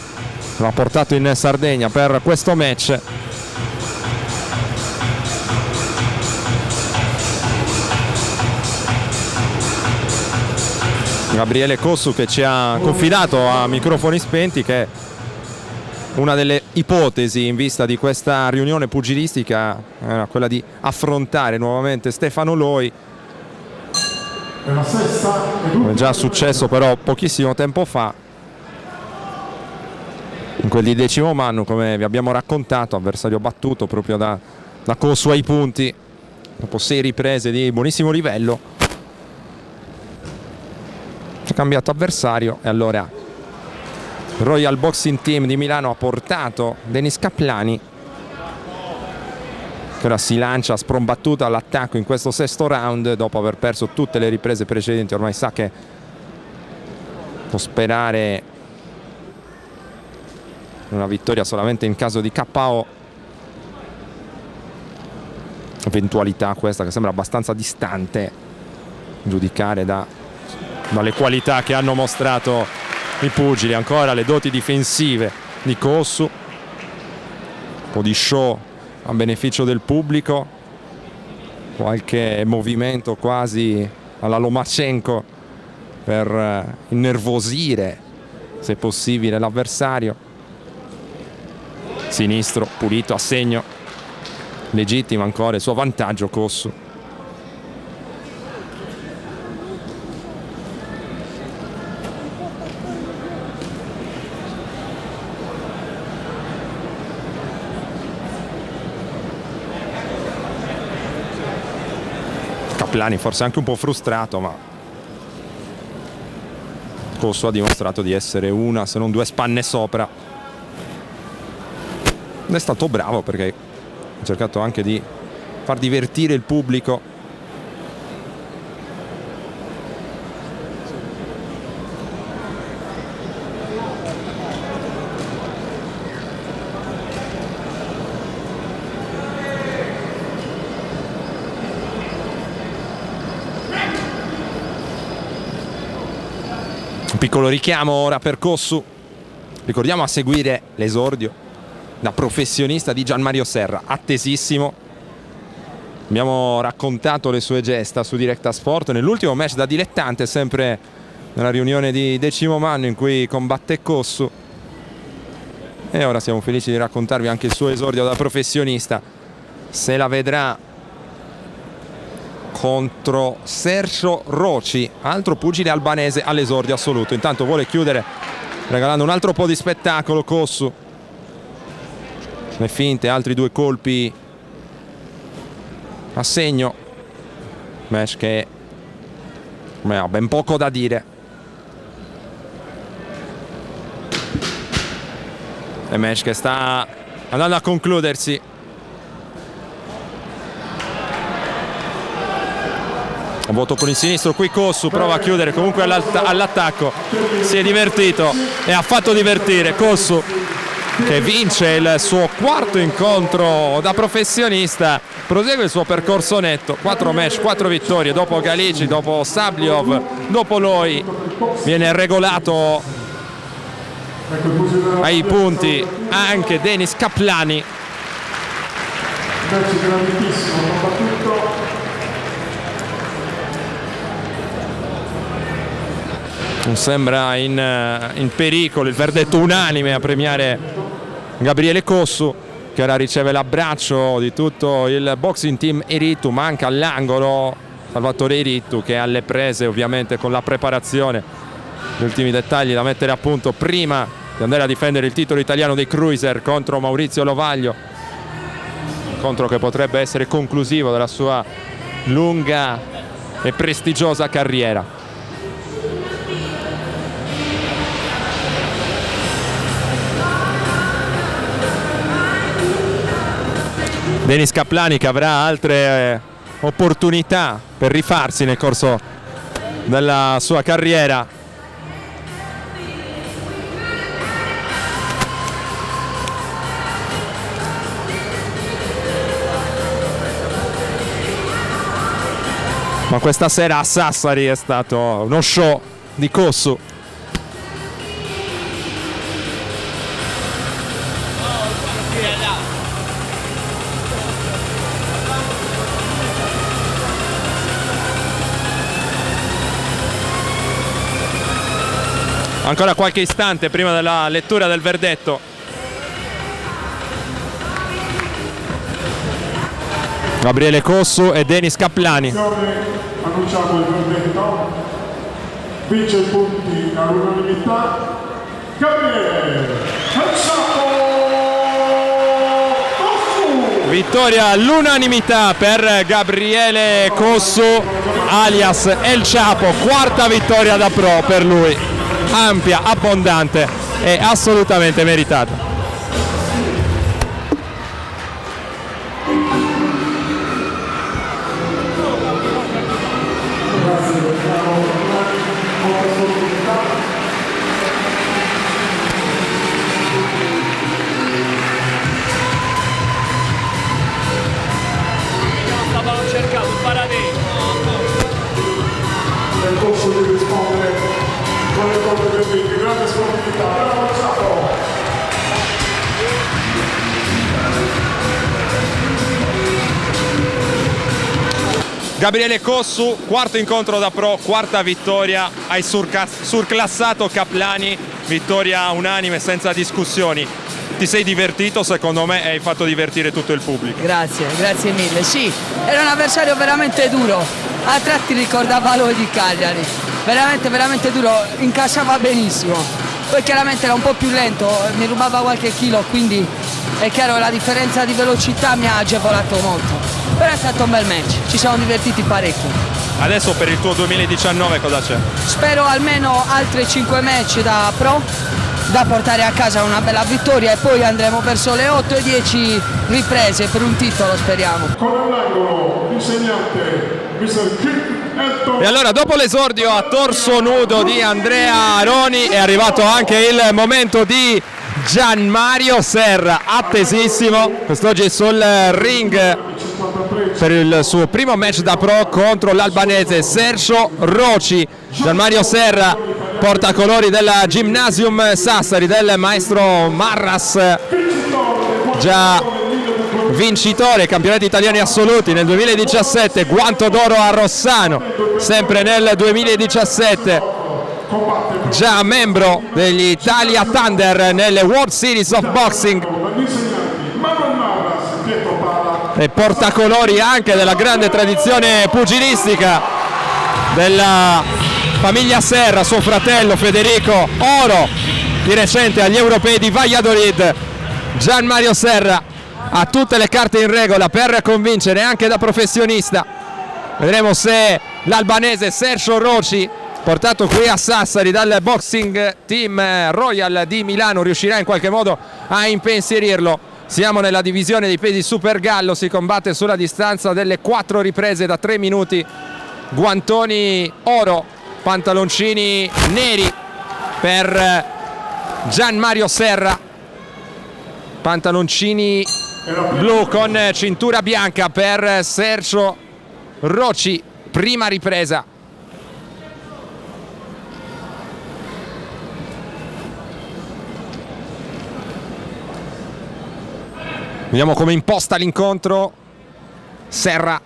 lo ha portato in Sardegna per questo match. Gabriele Cossu che ci ha confidato a microfoni spenti che una delle ipotesi in vista di questa riunione pugilistica era quella di affrontare nuovamente Stefano Loi. Come già successo però pochissimo tempo fa, in quel di Decimo Mannu, come vi abbiamo raccontato, avversario battuto proprio da Cossu ai punti dopo 6 riprese di buonissimo livello. Ha cambiato avversario e allora Royal Boxing Team di Milano ha portato Denis Kaplani, che ora si lancia sprombattuta all'attacco in questo sesto round dopo aver perso tutte le riprese precedenti. Ormai sa che può sperare una vittoria solamente in caso di KO. Eventualità questa che sembra abbastanza distante a giudicare dalle qualità che hanno mostrato i pugili. Ancora le doti difensive di Kossu, un po' di show a beneficio del pubblico, qualche movimento quasi alla Lomachenko per innervosire se possibile l'avversario. Sinistro pulito a segno, legittima ancora il suo vantaggio Kossu. Kaplani forse anche un po' frustrato, ma Kossu ha dimostrato di essere una se non due spanne sopra. Ed è stato bravo perché ha cercato anche di far divertire il pubblico. Un piccolo richiamo ora per Kossu. Ricordiamo a seguire l'esordio da professionista di Gianmario Serra, attesissimo. Abbiamo raccontato le sue gesta su Directa Sport nell'ultimo match da dilettante, sempre nella riunione di Decimomannu in cui combatte Kossu, e ora siamo felici di raccontarvi anche il suo esordio da professionista. Se la vedrà contro Sergio Roci, altro pugile albanese all'esordio assoluto. Intanto vuole chiudere regalando un altro po' di spettacolo Kossu. Le finte, altri due colpi a segno. Match che ha ben poco da dire. E match che sta andando a concludersi. Un voto con il sinistro qui Kossu, prova a chiudere comunque all'attacco. Si è divertito e ha fatto divertire Kossu, che vince il suo quarto incontro da professionista, prosegue il suo percorso netto, 4 match, 4 vittorie, dopo Galici, dopo Sabliov, dopo Loi viene regolato ai punti anche Denis Kaplani. Non sembra in pericolo il verdetto unanime a premiare Gabriele Kossu, che ora riceve l'abbraccio di tutto il boxing team Irittu. Manca all'angolo Salvatore Irittu, che è alle prese ovviamente con la preparazione, gli ultimi dettagli da mettere a punto prima di andare a difendere il titolo italiano dei cruiser contro Maurizio Lovaglio, incontro che potrebbe essere conclusivo della sua lunga e prestigiosa carriera. Denis Kaplani, che avrà altre opportunità per rifarsi nel corso della sua carriera. Ma questa sera a Sassari è stato uno show di Kossu. Ancora qualche istante prima della lettura del verdetto. Gabriele Kossu e Denis Kaplani. Annunciamo il verdetto. Vince i punti all'unanimità Gabriele Kossu. Vittoria all'unanimità per Gabriele Kossu alias El Chapo, quarta vittoria da pro per lui. Ampia, abbondante e assolutamente meritata. grande sportività, bravo Gonzalo. Gabriele Cossu, quarto incontro da pro, quarta vittoria, hai surclassato Kaplani, vittoria unanime senza discussioni. Ti sei divertito secondo me e hai fatto divertire tutto il pubblico. Grazie mille. Sì, era un avversario veramente duro, a tratti ricordava lui di Cagliari, veramente duro, incassava benissimo. Poi chiaramente era un po' più lento, mi rubava qualche chilo, quindi è chiaro la differenza di velocità mi ha agevolato molto. Però è stato un bel match, ci siamo divertiti parecchio. Adesso per il tuo 2019 cosa c'è? Spero almeno altri 5 match da pro, da portare a casa una bella vittoria e poi andremo verso le 8 e 10 riprese per un titolo, speriamo. Con all'angolo l'insegnante Mr. Kim Elton. E allora dopo l'esordio a torso nudo di Andrea Aroni è arrivato anche il momento di Gianmario Serra, attesissimo, quest'oggi sul ring per il suo primo match da pro contro l'albanese Sergio Roci. Gianmario Serra porta colori del Gymnasium Sassari del maestro Marras, già vincitore campionati italiani assoluti nel 2017, guanto d'oro a Rossano sempre nel 2017, già membro degli Italia Thunder nelle World Series of Boxing e portacolori anche della grande tradizione pugilistica della famiglia Serra, suo fratello Federico, oro di recente agli europei di Valladolid. Gianmario Serra ha tutte le carte in regola per convincere anche da professionista. Vedremo se l'albanese Sergio Roci, portato qui a Sassari dal Boxing Team Royal di Milano, riuscirà in qualche modo a impensierirlo. Siamo nella divisione dei pesi super gallo, si combatte sulla distanza delle 4 riprese da 3 minuti. Guantoni oro, pantaloncini neri per Gianmario Serra, pantaloncini blu con cintura bianca per Sergio Roci. Prima ripresa. Vediamo come imposta l'incontro. Serra,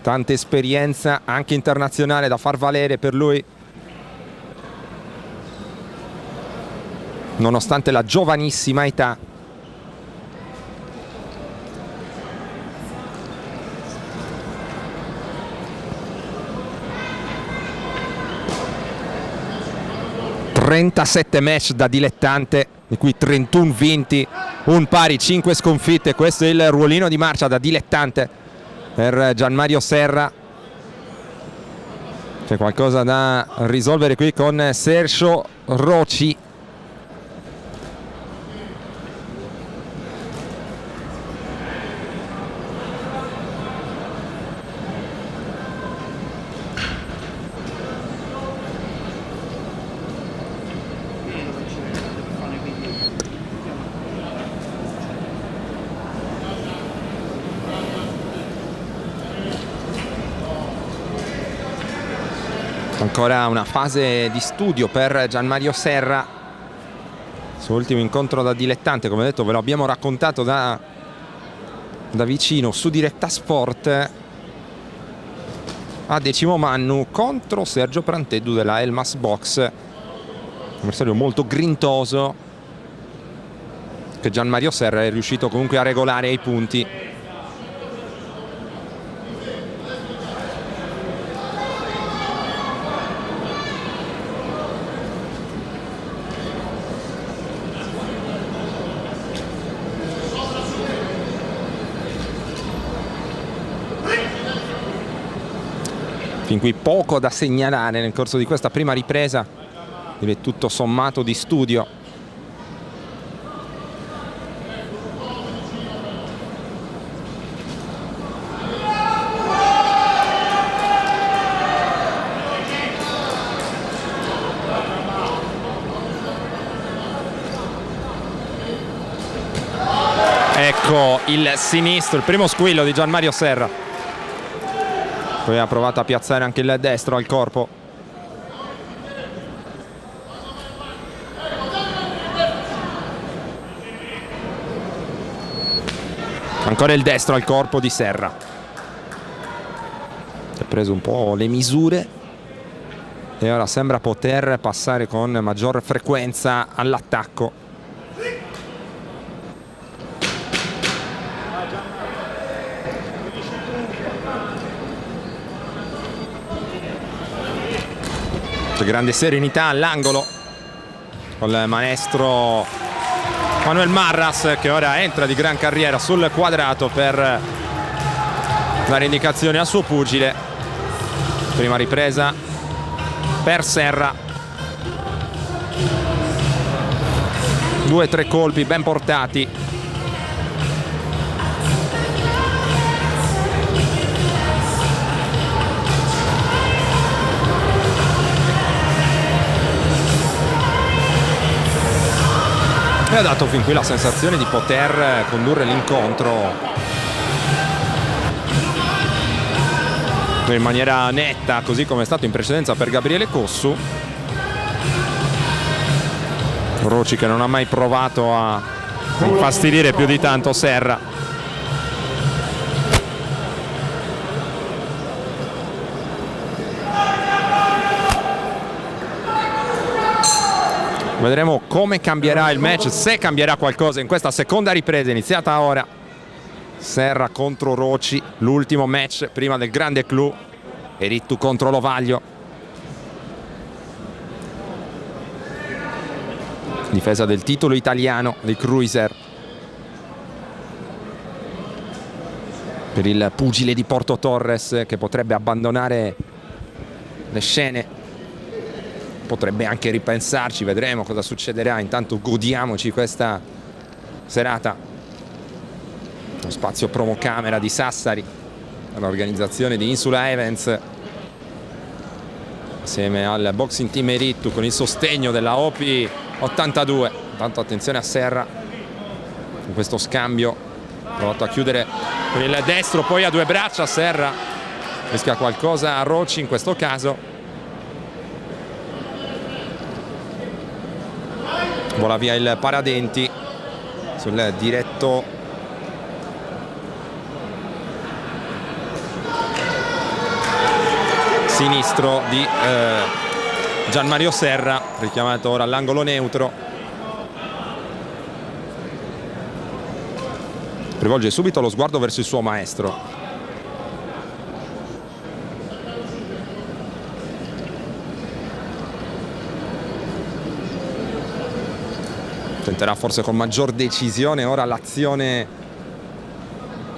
tanta esperienza anche internazionale da far valere per lui, nonostante la giovanissima età. ...37 match da dilettante, di cui 31 vinti, un pari, 5 sconfitte. Questo è il ruolino di marcia da dilettante per Gianmario Serra. C'è qualcosa da risolvere qui con Sergio Roci. Ancora una fase di studio per Gianmario Serra, suo ultimo incontro da dilettante, come detto ve lo abbiamo raccontato da vicino su Diretta Sport, a Decimo Mannu contro Sergio Pranteddu della Elmas Box, avversario molto grintoso che Gianmario Serra è riuscito comunque a regolare ai punti. Fin qui poco da segnalare nel corso di questa prima ripresa, direi tutto sommato di studio. Ecco il sinistro, il primo squillo di Gianmario Serra. Poi ha provato a piazzare anche il destro al corpo. Ancora il destro al corpo di Serra. Ha preso un po' le misure e ora sembra poter passare con maggior frequenza all'attacco. C'è grande serenità all'angolo con il maestro Manuel Marras, che ora entra di gran carriera sul quadrato per dare indicazioni al suo pugile. Prima ripresa per Serra. 2-3 colpi ben portati. E ha dato fin qui la sensazione di poter condurre l'incontro in maniera netta, così come è stato in precedenza per Gabriele Cossu. Roci che non ha mai provato a infastidire più di tanto Serra. Vedremo come cambierà il match, se cambierà qualcosa in questa seconda ripresa iniziata ora. Serra contro Roci, l'ultimo match prima del grande clou. Erittu contro Lovaglio. Difesa del titolo italiano dei cruiser per il pugile di Porto Torres, che potrebbe abbandonare le scene. Potrebbe anche ripensarci, vedremo cosa succederà. Intanto godiamoci questa serata. Lo spazio promo camera di Sassari, l'organizzazione di Insula Events, assieme al boxing team Erittu, con il sostegno della OPI 82. Intanto attenzione a Serra in questo scambio, provato a chiudere con il destro, poi a due braccia. Serra rischia qualcosa a Roci in questo caso. Vola via il paradenti sul diretto sinistro di Gianmario Serra, richiamato ora all'angolo neutro. Rivolge subito lo sguardo verso il suo maestro. Tenterà forse con maggior decisione ora l'azione.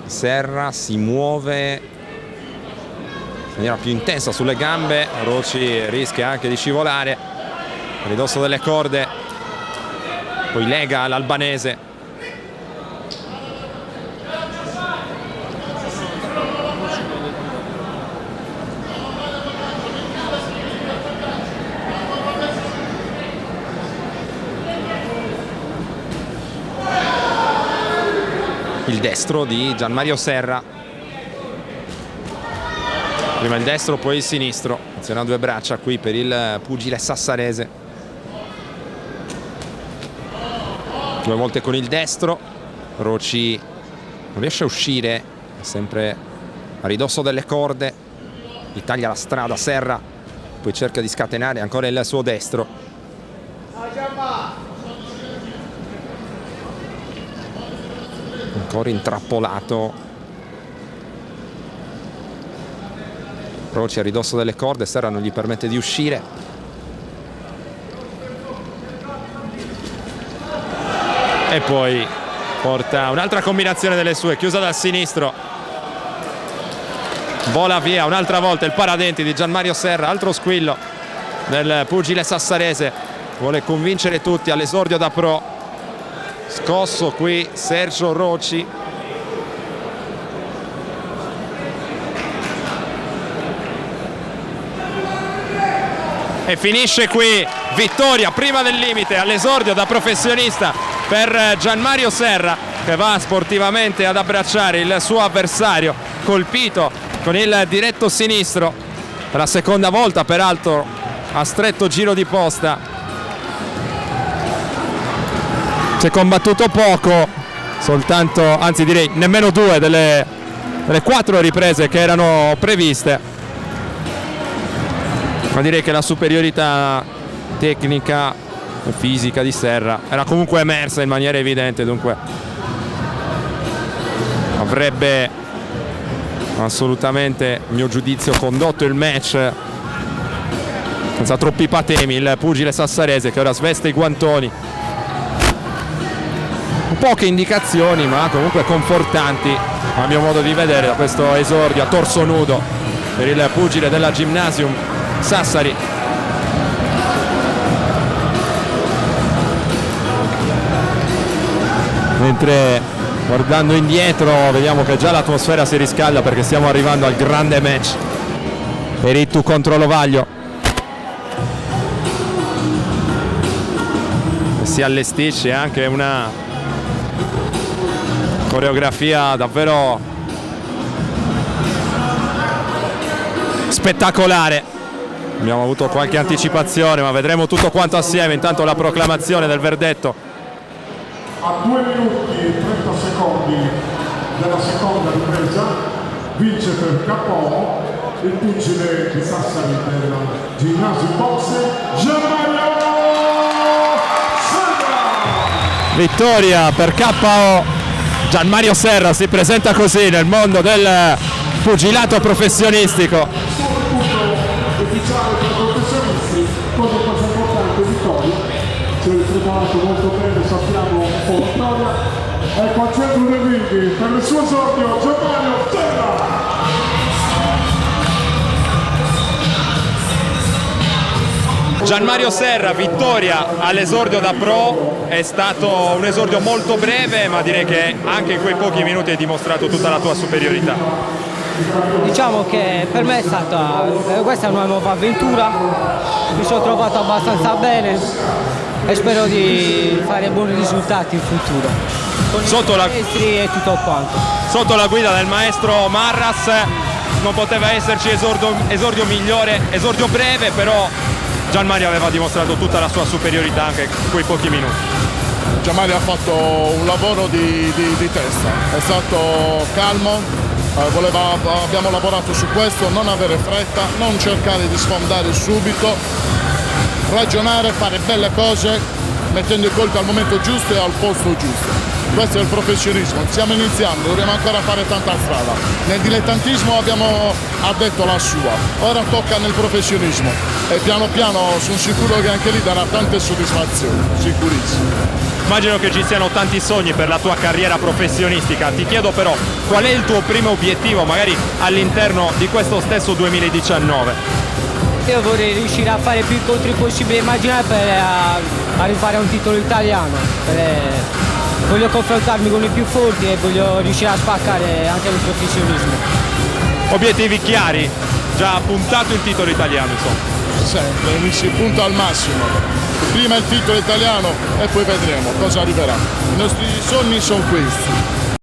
Serra si muove in maniera più intensa sulle gambe. Roci rischia anche di scivolare a ridosso delle corde, poi lega l'albanese. Il destro di Gianmario Serra. Prima il destro, poi il sinistro. Attenzione a due braccia qui per il pugile sassarese. Due volte con il destro. Roci non riesce a uscire, è sempre a ridosso delle corde. Gli taglia la strada Serra, poi cerca di scatenare ancora il suo destro. Ancora intrappolato. Roci a ridosso delle corde, Serra non gli permette di uscire. E poi porta un'altra combinazione delle sue, chiusa dal sinistro. Vola via un'altra volta il paradenti di Gianmario Serra, altro squillo del pugile sassarese. Vuole convincere tutti all'esordio da pro. Scosso qui Sergio Roci. E finisce qui, vittoria prima del limite all'esordio da professionista per Gianmario Serra, che va sportivamente ad abbracciare il suo avversario, colpito con il diretto sinistro per la seconda volta, peraltro a stretto giro di posta. Si è combattuto poco, soltanto, anzi direi nemmeno 2 delle 4 riprese che erano previste, ma direi che la superiorità tecnica e fisica di Serra era comunque emersa in maniera evidente, dunque avrebbe assolutamente, a mio giudizio, condotto il match senza troppi patemi il pugile sassarese, che ora sveste i guantoni. Poche indicazioni ma comunque confortanti a mio modo di vedere da questo esordio a torso nudo per il pugile della Gymnasium Sassari. Mentre guardando indietro vediamo che già l'atmosfera si riscalda, perché stiamo arrivando al grande match per Ittu contro Lovaglio. Si allestisce anche una coreografia davvero spettacolare. Abbiamo avuto qualche anticipazione, ma vedremo tutto quanto assieme. Intanto la proclamazione del verdetto. A 2 minuti e 30 secondi della seconda ripresa vince per KO il pugile di Sassari della Gymnasium Box, Gianmario Serra. Vittoria per KO. Gianmario Serra si presenta così nel mondo del pugilato professionistico. Ufficiale per professionisti, cosa cosa importante, vittoria. Si è preparato molto bene, sappiamo un po' la storia. Ecco al centro del ring per il suo esordio Gianmario Serra. Gianmario Serra, vittoria all'esordio da pro. È stato un esordio molto breve, ma direi che anche in quei pochi minuti hai dimostrato tutta la tua superiorità. Diciamo che per me è stata questa è una nuova avventura, mi sono trovato abbastanza bene e spero di fare buoni risultati in futuro con Sotto i la- maestri e tutto quanto. Sotto la guida del maestro Marras non poteva esserci esordio migliore, esordio breve, però Gianmario aveva dimostrato tutta la sua superiorità anche in quei pochi minuti. Gianmario ha fatto un lavoro di testa, è stato calmo, abbiamo lavorato su questo, non avere fretta, non cercare di sfondare subito, ragionare, fare belle cose, mettendo i colpi al momento giusto e al posto giusto. Questo è il professionismo, stiamo iniziando, dobbiamo ancora fare tanta strada. Nel dilettantismo abbiamo addetto la sua, ora tocca nel professionismo e piano piano sono sicuro che anche lì darà tante soddisfazioni, sicurissimo. Immagino che ci siano tanti sogni per la tua carriera professionistica. Ti chiedo però qual è il tuo primo obiettivo, magari all'interno di questo stesso 2019? Io vorrei riuscire a fare più incontri possibili immaginare per arrivare a un titolo italiano. Voglio confrontarmi con i più forti e voglio riuscire a spaccare anche nel professionismo. Obiettivi chiari, già puntato il titolo italiano, insomma. Sempre, mi si punta al massimo. Prima il titolo italiano e poi vedremo cosa arriverà. I nostri sogni sono questi.